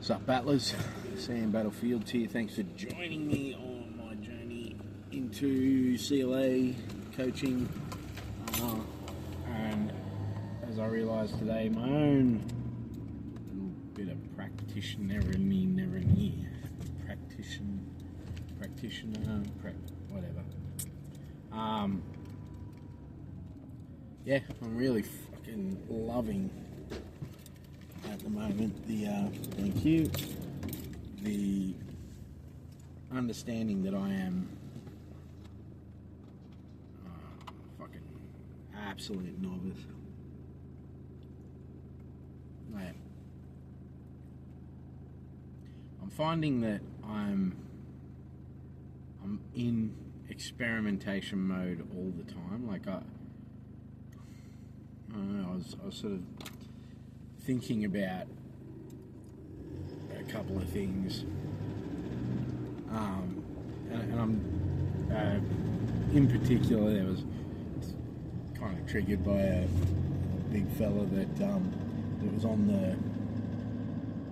What's up, Battlers? Sam Battlefields here. Thanks for joining me on my journey into CLA coaching. And as I realised today, my own little bit of practitioner, whatever. Yeah, I'm really fucking loving at the moment the understanding that I am fucking absolute novice. I'm finding that I'm in experimentation mode all the time. Like I don't know, I was sort of thinking about a couple of things, and I'm in particular, there was kind of triggered by a big fella that was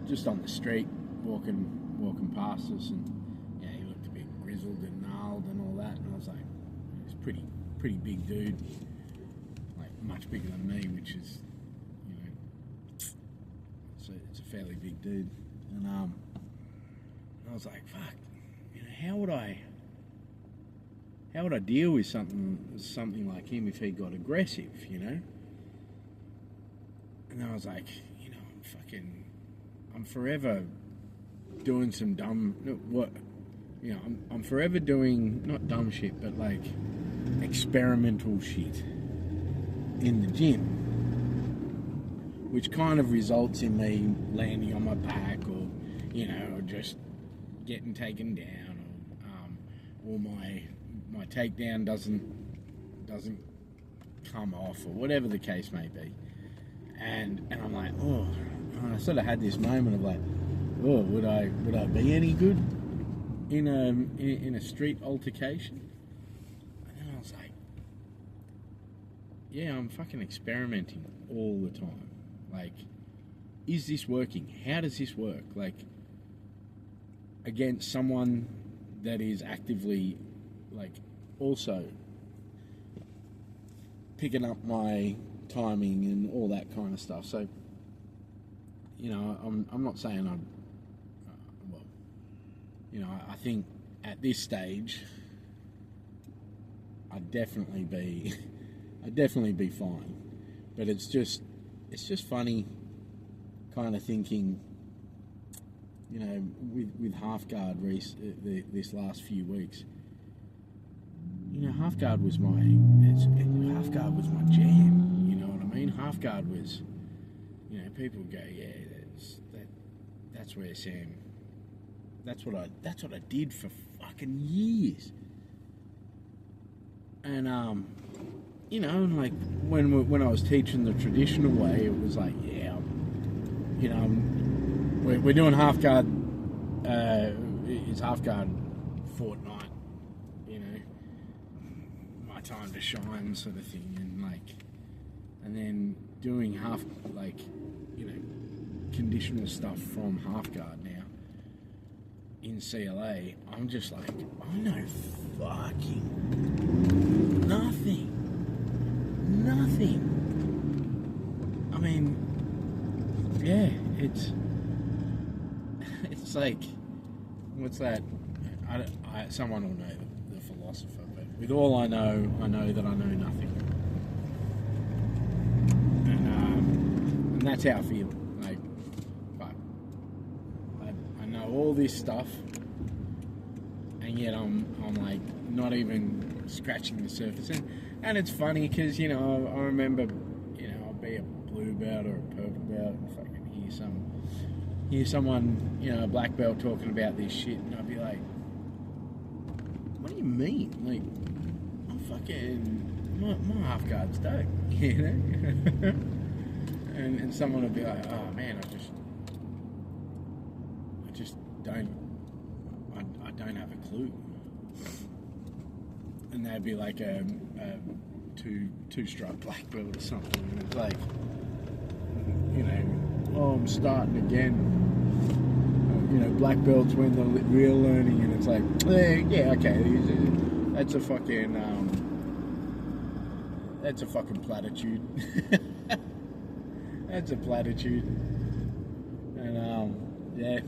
just on the street walking past us, and yeah, he looked a bit grizzled and gnarled and all that, and I was like, he's pretty big dude, like much bigger than me, which is, it's a fairly big dude, and I was like, fuck, how would I deal with something like him if he got aggressive, And then I was like, I'm forever doing some dumb, I'm forever doing, not dumb shit, but like experimental shit in the gym, which kind of results in me landing on my back, or just getting taken down, or my takedown doesn't come off, or whatever the case may be, and I'm like, oh, I sort of had this moment of like, oh, would I be any good in a street altercation? And then I was like, yeah, I'm fucking experimenting all the time. Like, is this working? How does this work? Like, against someone that is actively, like, also picking up my timing and all that kind of stuff. So, I'm not saying I think at this stage I'd definitely be fine. But it's just funny, kind of thinking, with half guard this last few weeks. Half guard was my jam. You know what I mean? Half guard was, people go, yeah, that's where Sam. That's what I did for fucking years. And like when I was teaching the traditional way, it was like, yeah, we're doing half guard. It's half guard fortnight. My time to shine, sort of thing, and then doing half, conditional stuff from half guard now in CLA. I'm just like, I know fucking nothing. I mean, yeah, it's like, what's that? Someone will know the philosopher, but with all I know that I know nothing, and that's how I feel. Like, but I know all this stuff, and yet I'm like not even scratching the surface. And it's funny because, I remember, I'll be a blue belt or a purple belt and fucking hear someone, a black belt talking about this shit, and I'd be like, what do you mean? Like, I'm fucking, my half guard's dope, and someone would be like, oh man, I don't have a clue. And they'd be like a two-stripe black belt or something, and it's like, oh, I'm starting again. black belts when the real learning, and it's like, yeah, okay, that's a fucking platitude. That's a platitude. And yeah,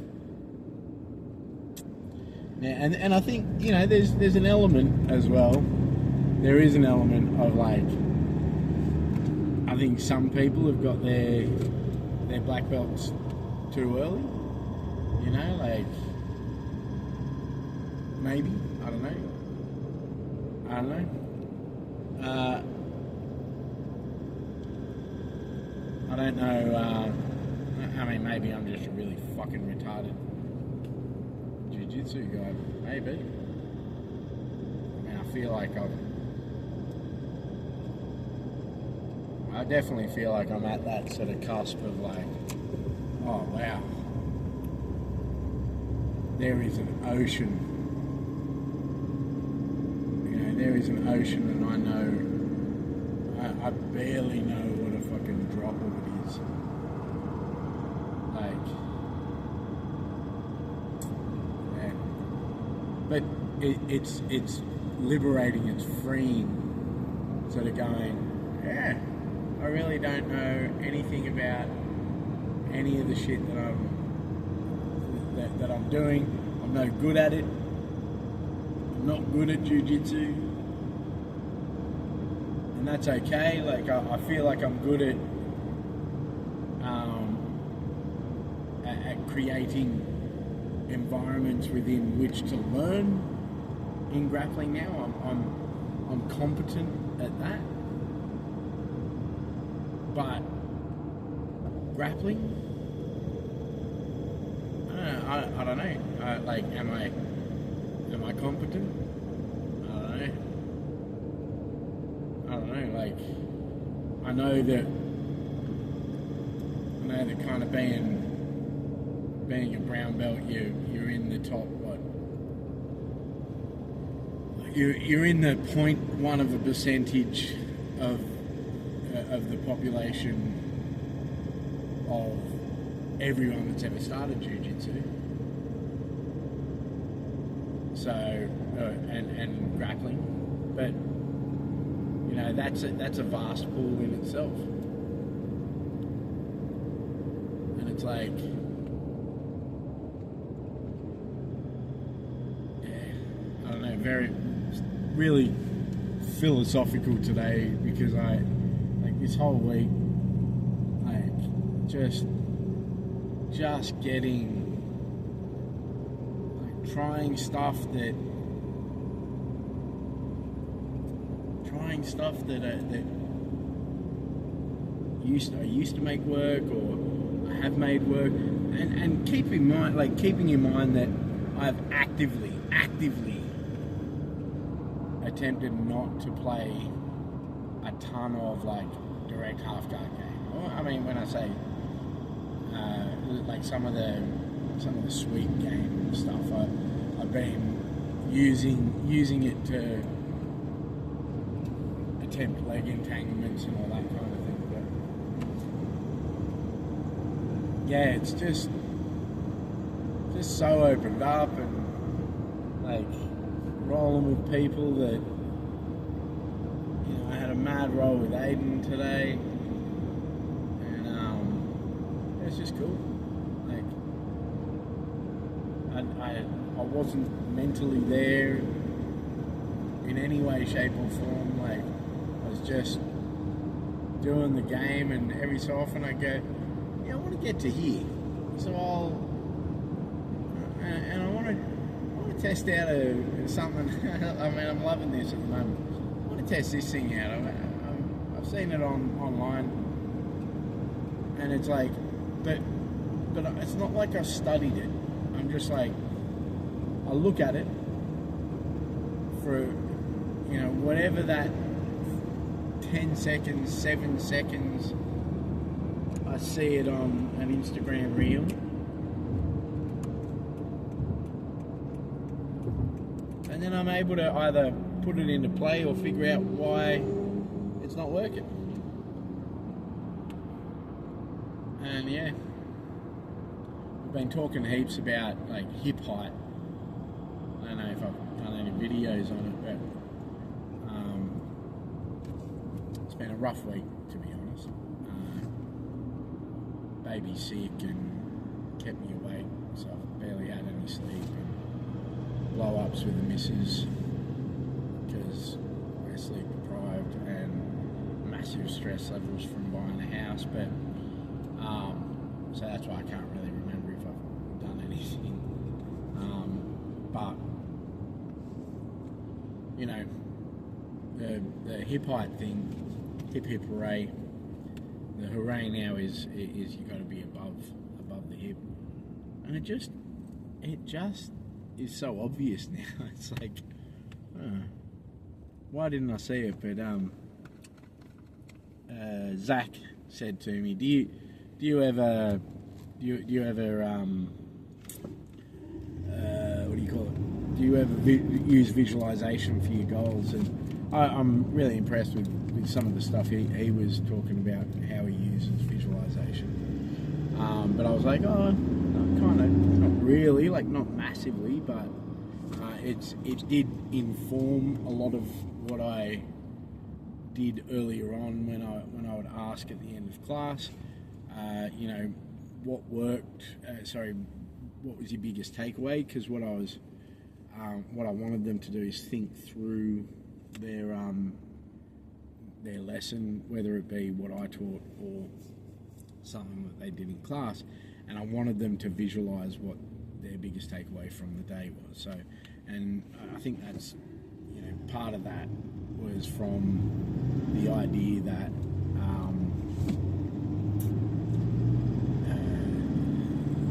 and I think there's an element as well. There is an element of like, I think some people have got their black belts too early. Like, maybe, I don't know. I don't know. I mean, maybe I'm just a really fucking retarded jiu-jitsu guy. Maybe. I mean, I definitely feel like I'm at that sort of cusp of like, oh wow, there is an ocean. There is an ocean, and I know, I barely know what a fucking drop of it is. Like, yeah. But it's liberating, it's freeing, sort of going, yeah, I really don't know anything about any of the shit that I'm doing. I'm no good at it. I'm not good at jiu-jitsu. And that's okay. Like, I feel like I'm good at creating environments within which to learn in grappling now. I'm competent at that. But grappling, I don't know. Like, am I competent? I don't know. Like, I know that kind of being a brown belt, you're in the top, what? You're in the 0.1% of the population of everyone that's ever started jiu-jitsu. So, and grappling, but that's a vast pool in itself, and it's like, I don't know, really philosophical today, because this whole week, like, just getting, like, trying stuff that used to make work, or I have made work, and keeping in mind that I've actively attempted not to play a ton of like direct half guard game. I mean, when I say like some of the sweep game stuff, I've been using it to attempt leg entanglements and all that kind of thing. But yeah, it's just so opened up, and like rolling with people that, I had a mad roll with Aiden today, and it's just cool. Like, I wasn't mentally there in any way, shape or form. Like, I was just doing the game, and every so often I go, I want to get to here, so I want to test out something. I mean, I'm loving this at the moment. I want to test this thing out. I've seen it online, and it's like, but it's not like I've studied it. I'm just like, I look at it for, whatever that 10 seconds, 7 seconds, I see it on an Instagram reel. And then I'm able to either put it into play or figure out why it's not working. And yeah, been talking heaps about like hip height. I don't know if I've done any videos on it, but it's been a rough week, to be honest. Baby's sick and kept me awake, so I've barely had any sleep. And blow-ups with the missus because we're sleep deprived, and massive stress levels from buying a house. But so that's why I can't really remember if I've done anything. But you know, the hip height thing, hip hooray. The hooray now is you got to be above the hip, and it just is so obvious now. It's like, why didn't I see it? But Zach said to me, do you ever what do you call it? Do you ever use visualization for your goals? And I'm really impressed with some of the stuff he was talking about, how he uses visualization. But I was like, oh, kind of, not really, like not massively, but it did inform a lot of what I did earlier on when I would ask at the end of class, you know, what worked. What was your biggest takeaway? Because what I wanted them to do is think through their lesson, whether it be what I taught or something that they did in class, and I wanted them to visualize what their biggest takeaway from the day was. So, and I think that's, you know, part of that was from the idea that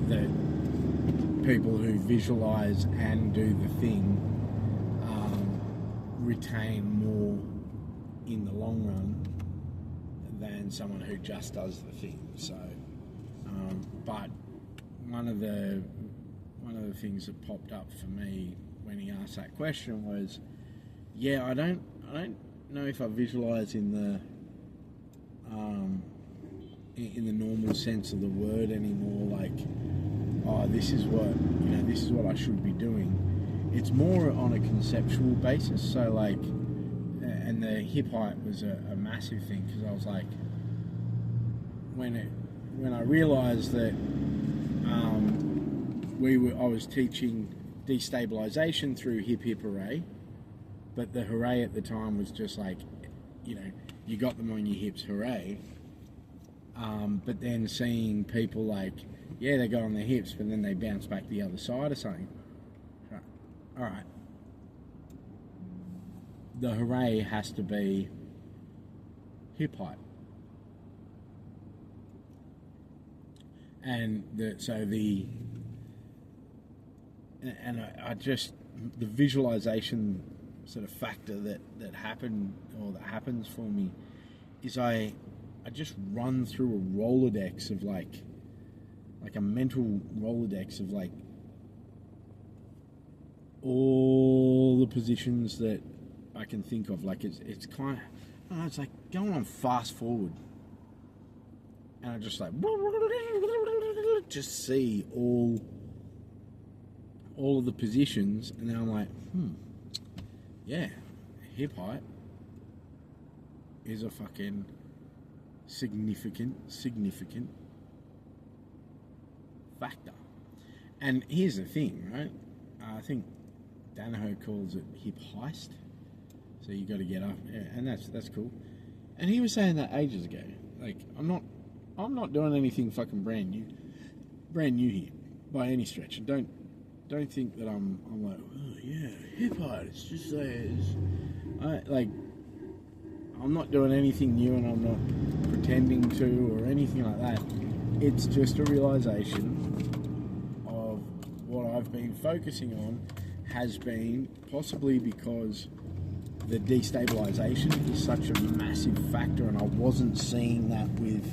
that people who visualize and do the thing retain more in the long run than someone who just does the thing. So, but one of the things that popped up for me when he asked that question was, yeah, I don't know if I visualize in the normal sense of the word anymore. Like, oh, this is what I should be doing. It's more on a conceptual basis. So like, and the hip height was a massive thing, because I was like, when I realised that I was teaching destabilisation through hip hooray, but the hooray at the time was just like, you know, you got them on your hips, hooray. But then seeing people like, yeah, they go on their hips, but then they bounce back the other side or something. All right. The hooray has to be hip height. And the visualization sort of factor that happens for me is I just run through a Rolodex of like a mental Rolodex of like all the positions that I can think of. Like it's kind of, I don't know, it's like going on fast forward, and I just like just see all of the positions, and then I'm like, yeah, hip height is a fucking significant factor. And here's the thing, right? I think Danaher calls it hip heist. So you got to get up, and that's cool. And he was saying that ages ago. Like, I'm not doing anything fucking brand new here by any stretch. And don't think that I'm like, oh yeah, hip height. It's just I'm not doing anything new, and I'm not pretending to or anything like that. It's just a realization of what I've been focusing on has been possibly because the destabilization is such a massive factor, and I wasn't seeing that with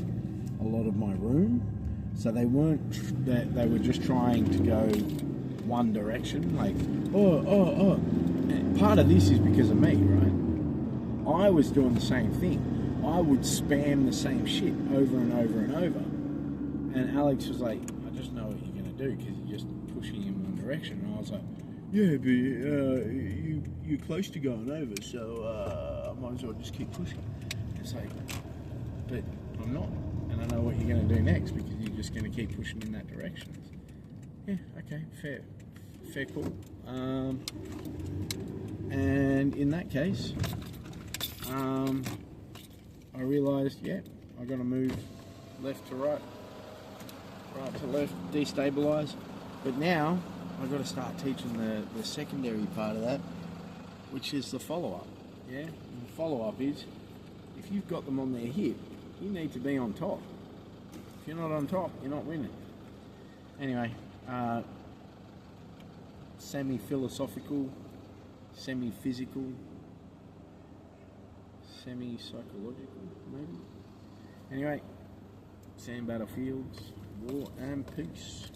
a lot of my room. So they were just trying to go one direction, like, oh. And part of this is because of me, right? I was doing the same thing. I would spam the same shit over and over and over. And Alex was like, I just know what you're going to do because you're just pushing in one direction. And I was like, Yeah, but you're close to going over, so I might as well just keep pushing. it's like, but I'm not, and I know what you're going to do next because you're just going to keep pushing in that direction. Yeah, okay, fair call. And in that case, I realised, yeah, I got to move left to right, right to left, destabilise. But now I've got to start teaching the secondary part of that, which is the follow-up. Yeah, and the follow-up is, if you've got them on their hip, you need to be on top. If you're not on top, you're not winning. Anyway, semi-philosophical, semi-physical, semi-psychological, maybe. Anyway, Sand Battlefields, War and Peace.